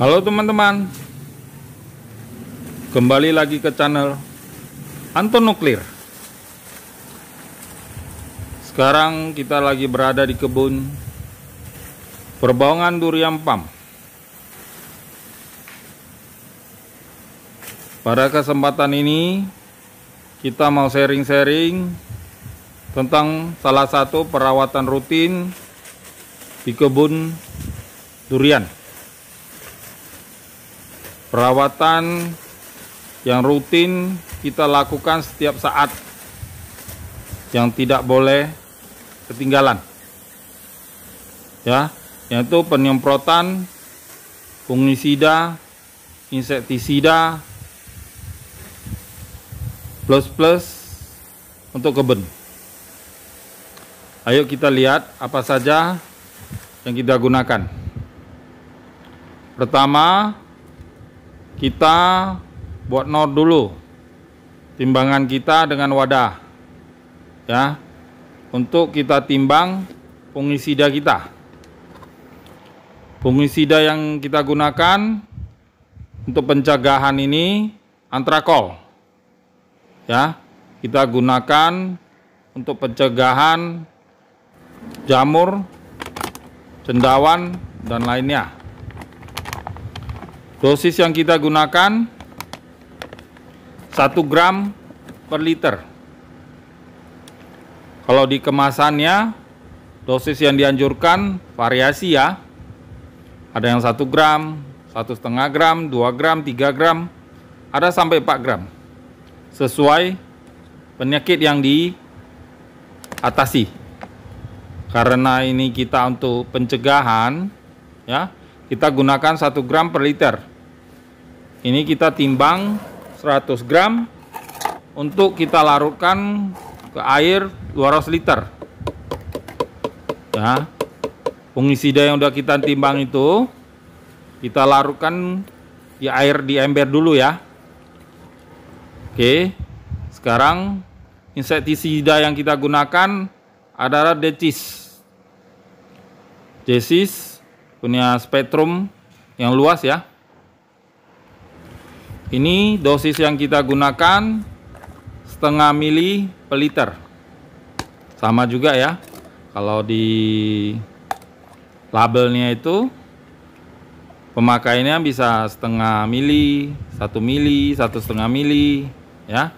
Halo teman-teman, kembali lagi ke channel Anton Nuklir. Sekarang kita lagi berada di kebun Perbaungan Durian Palm. Pada kesempatan ini kita mau sharing-sharing tentang salah satu perawatan rutin di kebun durian. Perawatan yang rutin kita lakukan setiap saat, yang tidak boleh ketinggalan, ya, yaitu penyemprotan fungisida, insektisida plus untuk kebun. Ayo kita lihat apa saja yang kita gunakan. Pertama, kita buat not dulu timbangan kita dengan wadah, ya, untuk kita timbang fungisida kita. Fungisida yang kita gunakan untuk pencegahan ini antrakol, ya, kita gunakan untuk pencegahan jamur, cendawan dan lainnya. Dosis yang kita gunakan 1 gram per liter. Kalau di kemasannya, dosis yang dianjurkan variasi, ya. Ada yang 1 gram, 1,5 gram, 2 gram, 3 gram, ada sampai 4 gram. Sesuai penyakit yang diatasi. Karena ini kita untuk pencegahan, ya, kita gunakan 1 gram per liter. Ini kita timbang 100 gram untuk kita larutkan ke air 200 liter. Ya, fungisida yang udah kita timbang itu kita larutkan di air di ember dulu, ya. Oke, sekarang insektisida yang kita gunakan adalah Decis. Decis punya spektrum yang luas, ya. Ini dosis yang kita gunakan 0,5 mili per liter. Sama juga, ya. Kalau di labelnya itu pemakaiannya bisa 0,5 mili, 1 mili, 1,5 mili, ya.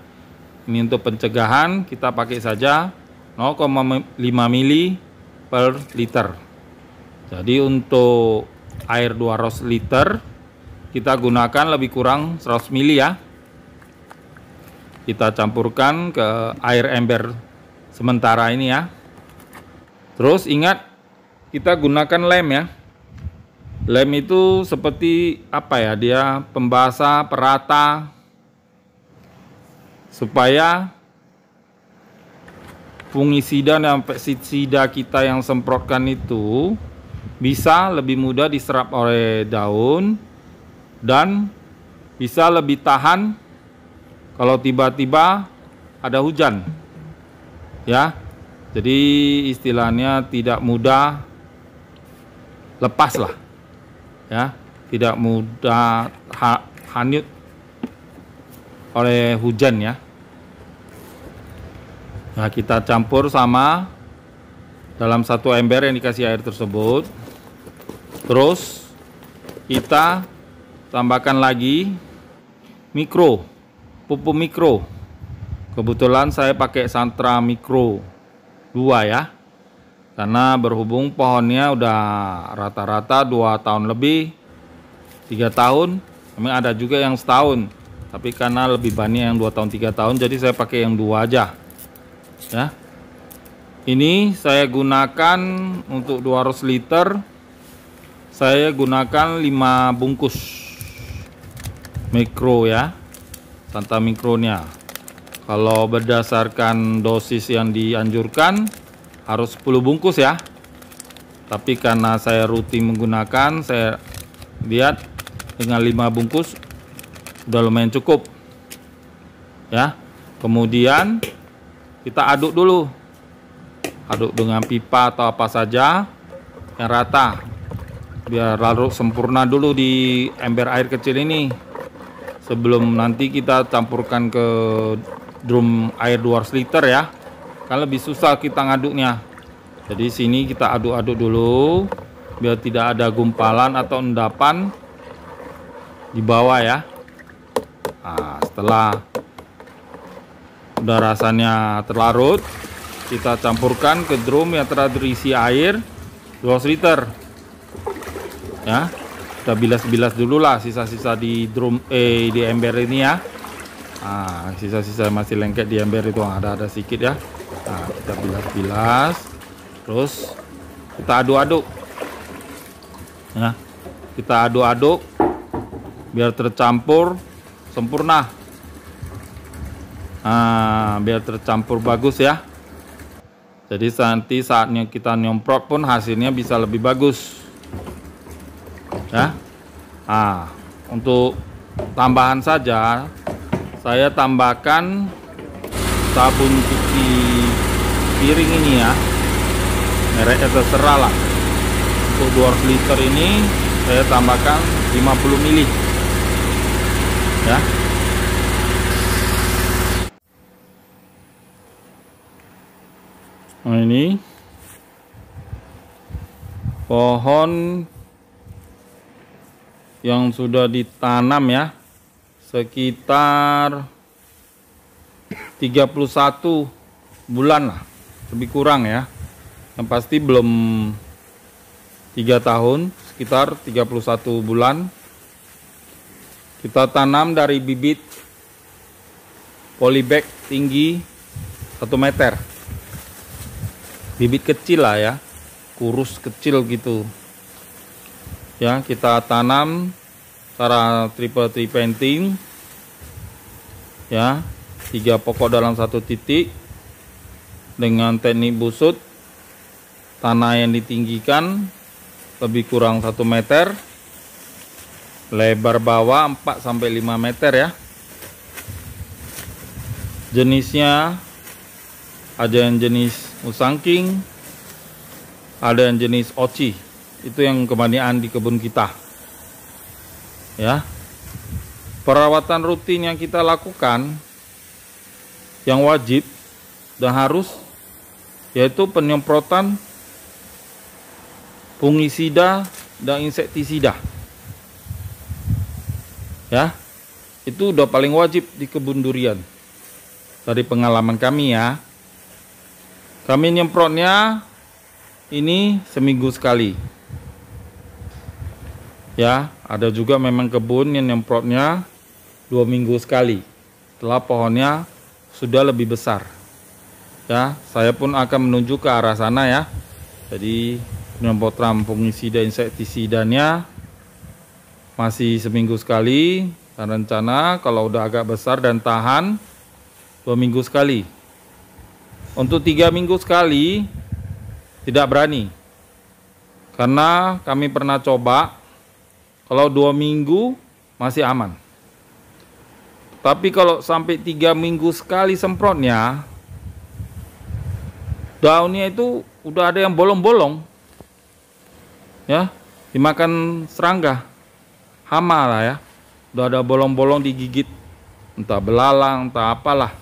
Ini untuk pencegahan kita pakai saja 0,5 mili per liter. Jadi untuk air 200 liter kita gunakan lebih kurang 100 mili, ya. Kita campurkan ke air ember sementara ini, ya. Terus ingat, kita gunakan lem, ya. Lem itu seperti apa, ya, dia pembasah perata supaya fungisida dan pestisida kita yang semprotkan itu bisa lebih mudah diserap oleh daun dan bisa lebih tahan kalau tiba-tiba ada hujan, ya. Jadi istilahnya tidak mudah lepas lah, ya, tidak mudah hanyut oleh hujan, ya. Nah, kita campur sama dalam 1 ember yang dikasih air tersebut. Terus kita tambahkan lagi pupuk mikro. Kebetulan saya pakai Santra Mikro 2, ya. Karena berhubung pohonnya udah rata-rata 2 tahun lebih, 3 tahun. Memang ada juga yang setahun, tapi karena lebih banyak yang 2 tahun 3 tahun, jadi saya pakai yang 2 aja, ya. Ini saya gunakan untuk 200 liter. Saya gunakan 5 bungkus mikro, ya, Santra Mikronya. Kalau berdasarkan dosis yang dianjurkan harus 10 bungkus, ya. Tapi karena saya rutin menggunakan, saya lihat dengan 5 bungkus udah lumayan cukup, ya. Kemudian kita aduk dulu. Aduk dengan pipa atau apa saja yang rata. biar larut sempurna dulu di ember air kecil ini sebelum nanti kita campurkan ke drum air 200 liter ya, kan lebih susah kita ngaduknya. Jadi sini kita aduk-aduk dulu biar tidak ada gumpalan atau endapan di bawah ya. Nah, setelah udah rasanya terlarut, kita campurkan ke drum yang telah terisi air 200 liter ya. Kita bilas-bilas dulu lah sisa-sisa di drum di ember ini ya. Nah, sisa-sisa masih lengket di ember itu ada sedikit ya. Nah, kita bilas-bilas, terus kita aduk-aduk ya. Kita aduk-aduk biar tercampur sempurna. Nah, biar tercampur bagus ya. Jadi nanti saatnya kita nyemprot pun hasilnya bisa lebih bagus ya. Nah, untuk tambahan saja saya tambahkan sabun cuci piring ini ya, mereknya terserah lah. Untuk 200 liter ini saya tambahkan 50 ml ya. Nah, ini pohon yang sudah ditanam ya, sekitar 31 bulan lah, lebih kurang ya. Yang pasti belum 3 tahun, sekitar 31 bulan. Kita tanam dari bibit polybag tinggi 1 meter. Bibit kecil lah ya, kurus kecil gitu. Ya, kita tanam cara triple tree planting ya, 3 pokok dalam 1 titik dengan teknik busut. Tanah yang ditinggikan lebih kurang 1 meter, lebar bawah 4 sampai 5 meter ya. Jenisnya ada yang jenis Musangking, ada yang jenis Oci. Itu yang kebanyakan di kebun kita ya. Perawatan rutin yang kita lakukan yang wajib dan harus yaitu penyemprotan fungisida dan insektisida ya. Itu udah paling wajib di kebun durian dari pengalaman kami ya. Kami nyemprotnya ini seminggu sekali ya. Ada juga memang kebun yang nyemprotnya 2 minggu sekali setelah pohonnya sudah lebih besar ya. Saya pun akan menuju ke arah sana ya. Jadi penyemprotan fungisida insektisidanya masih seminggu sekali, dan rencana kalau udah agak besar dan tahan 2 minggu sekali. Untuk 3 minggu sekali tidak berani, karena kami pernah coba kalau 2 minggu masih aman. Tapi kalau sampai 3 minggu sekali semprotnya, daunnya itu udah ada yang bolong-bolong ya, dimakan serangga, hama lah ya. Udah ada bolong-bolong digigit, entah belalang entah apalah.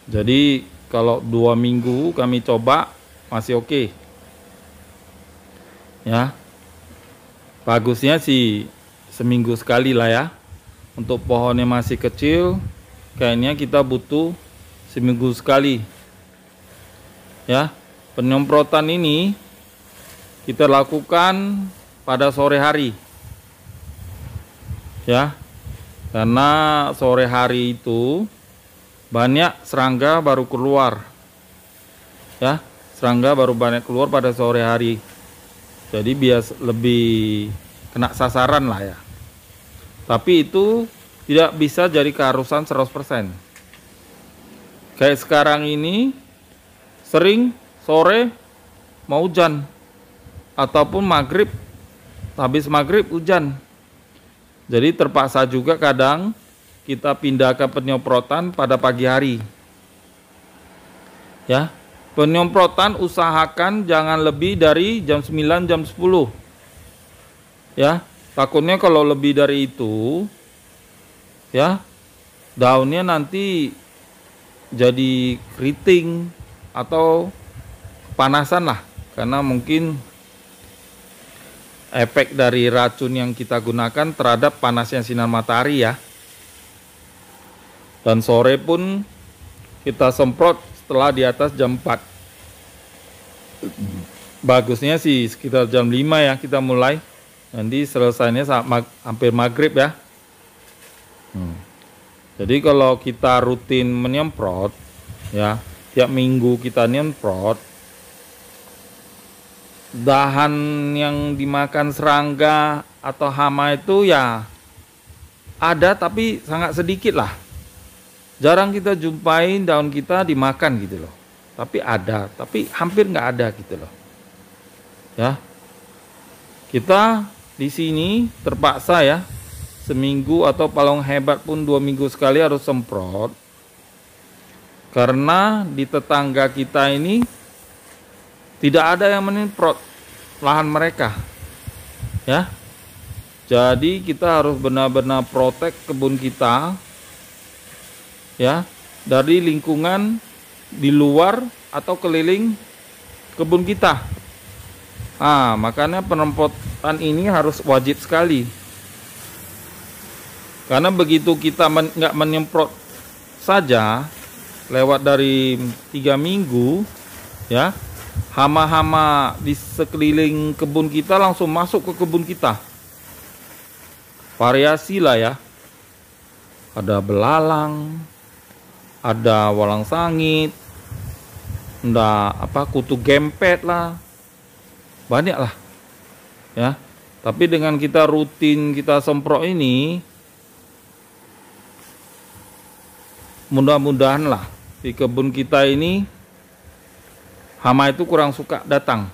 Jadi kalau 2 minggu kami coba masih oke ya. Bagusnya sih seminggu sekali lah ya. Untuk pohonnya masih kecil, kayaknya kita butuh seminggu sekali ya. Penyemprotan ini kita lakukan pada sore hari ya, karena sore hari itu banyak serangga baru keluar ya. Serangga baru banyak keluar pada sore hari, jadi bias lebih kena sasaran lah ya. Tapi itu tidak bisa jadi keharusan 100%. Kayak sekarang ini sering sore mau hujan, ataupun maghrib, habis maghrib hujan. Jadi terpaksa juga kadang kita pindahkan penyemprotan pada pagi hari ya. Penyemprotan usahakan jangan lebih dari jam 9 jam 10 Ya, takutnya kalau lebih dari itu, ya, daunnya nanti jadi keriting atau kepanasan lah, karena mungkin efek dari racun yang kita gunakan terhadap panasnya sinar matahari ya. Dan sore pun kita semprot setelah di atas jam 4. Bagusnya sih sekitar jam 5 ya kita mulai. Nanti selesainya hampir maghrib ya. Jadi kalau kita rutin menyemprot ya, tiap minggu kita nyemprot, dahan yang dimakan serangga atau hama itu ya ada tapi sangat sedikit lah. Jarang kita jumpain daun kita dimakan gitu loh. Tapi ada, tapi hampir nggak ada gitu loh. Ya, kita di sini terpaksa ya, seminggu atau paling hebat pun 2 minggu sekali harus semprot. Karena di tetangga kita ini tidak ada yang menyemprot lahan mereka. Ya. Jadi kita harus benar-benar protek kebun kita ya, dari lingkungan di luar atau keliling kebun kita. Makanya penyemprotan ini harus wajib sekali. Karena begitu kita nggak menyemprot saja, lewat dari 3 minggu, ya, hama-hama di sekeliling kebun kita langsung masuk ke kebun kita. Variasi lah ya. Ada belalang, ada walang sangit, kutu gempet lah, banyak lah ya. Tapi dengan kita rutin kita semprot ini, mudah-mudahan lah di kebun kita ini hama itu kurang suka datang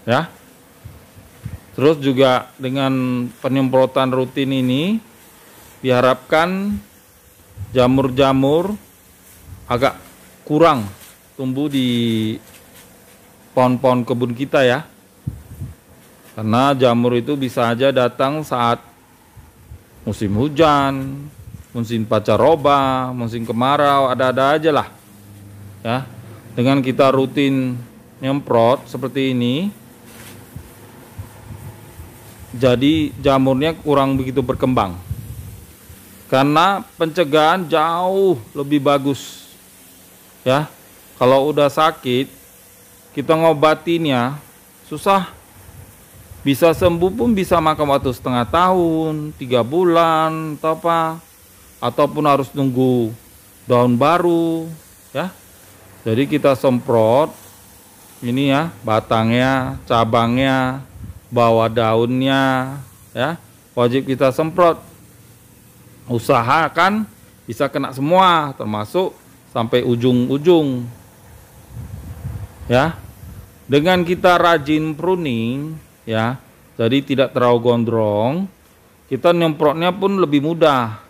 ya. Terus juga dengan penyemprotan rutin ini diharapkan jamur-jamur agak kurang tumbuh di pohon-pohon kebun kita ya. Karena jamur itu bisa aja datang saat musim hujan, musim pancaroba, musim kemarau, ada-ada aja lah. Ya. Dengan kita rutin nyemprot seperti ini, jadi jamurnya kurang begitu berkembang. Karena pencegahan jauh lebih bagus. Ya. Kalau udah sakit, kita ngobatinnya susah. Bisa sembuh pun bisa makan waktu setengah tahun, 3 bulan, atau apa. Ataupun harus nunggu daun baru, ya. Jadi kita semprot ini ya, batangnya, cabangnya, bawah daunnya, ya. Wajib kita semprot. Usahakan bisa kena semua, termasuk sampai ujung-ujung. Ya. Dengan kita rajin pruning, ya, jadi tidak terlalu gondrong, kita nyemprotnya pun lebih mudah.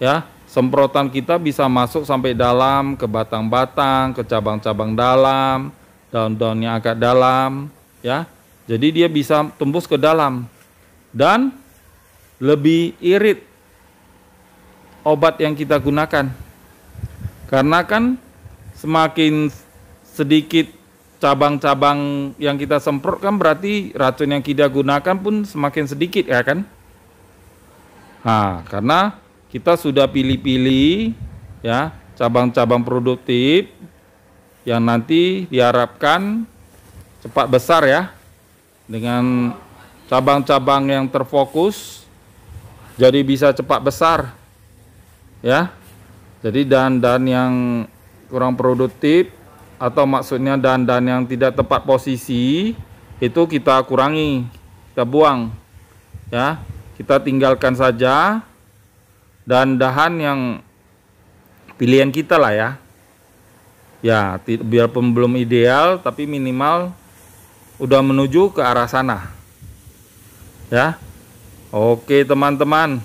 Ya, semprotan kita bisa masuk sampai dalam ke batang-batang, ke cabang-cabang dalam, daun-daun yang agak dalam, ya. Jadi dia bisa tembus ke dalam dan lebih irit obat yang kita gunakan. Karena kan semakin sedikit cabang-cabang yang kita semprot kan berarti racun yang kita gunakan pun semakin sedikit ya kan. Karena kita sudah pilih-pilih ya cabang-cabang produktif yang nanti diharapkan cepat besar ya, dengan cabang-cabang yang terfokus jadi bisa cepat besar ya. Jadi dahan-dahan yang kurang produktif atau maksudnya dahan-dahan yang tidak tepat posisi itu kita kurangi, kita buang ya, kita tinggalkan saja dahan-dahan yang pilihan kita lah ya. Ya, biarpun belum ideal tapi minimal udah menuju ke arah sana. Ya. Oke, teman-teman.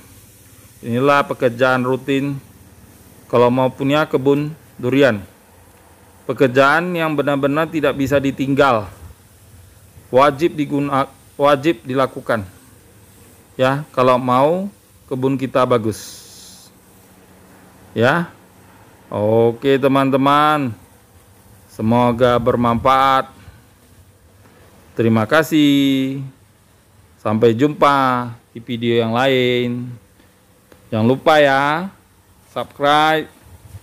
Inilah pekerjaan rutin kalau mau punya kebun durian. Pekerjaan yang benar-benar tidak bisa ditinggal. Wajib wajib dilakukan. Ya, kalau mau kebun kita bagus. Ya. Oke, teman-teman. Semoga bermanfaat. Terima kasih. Sampai jumpa di video yang lain. Jangan lupa ya, subscribe,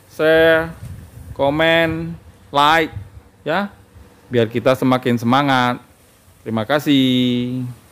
share, komen, like ya, biar kita semakin semangat. Terima kasih.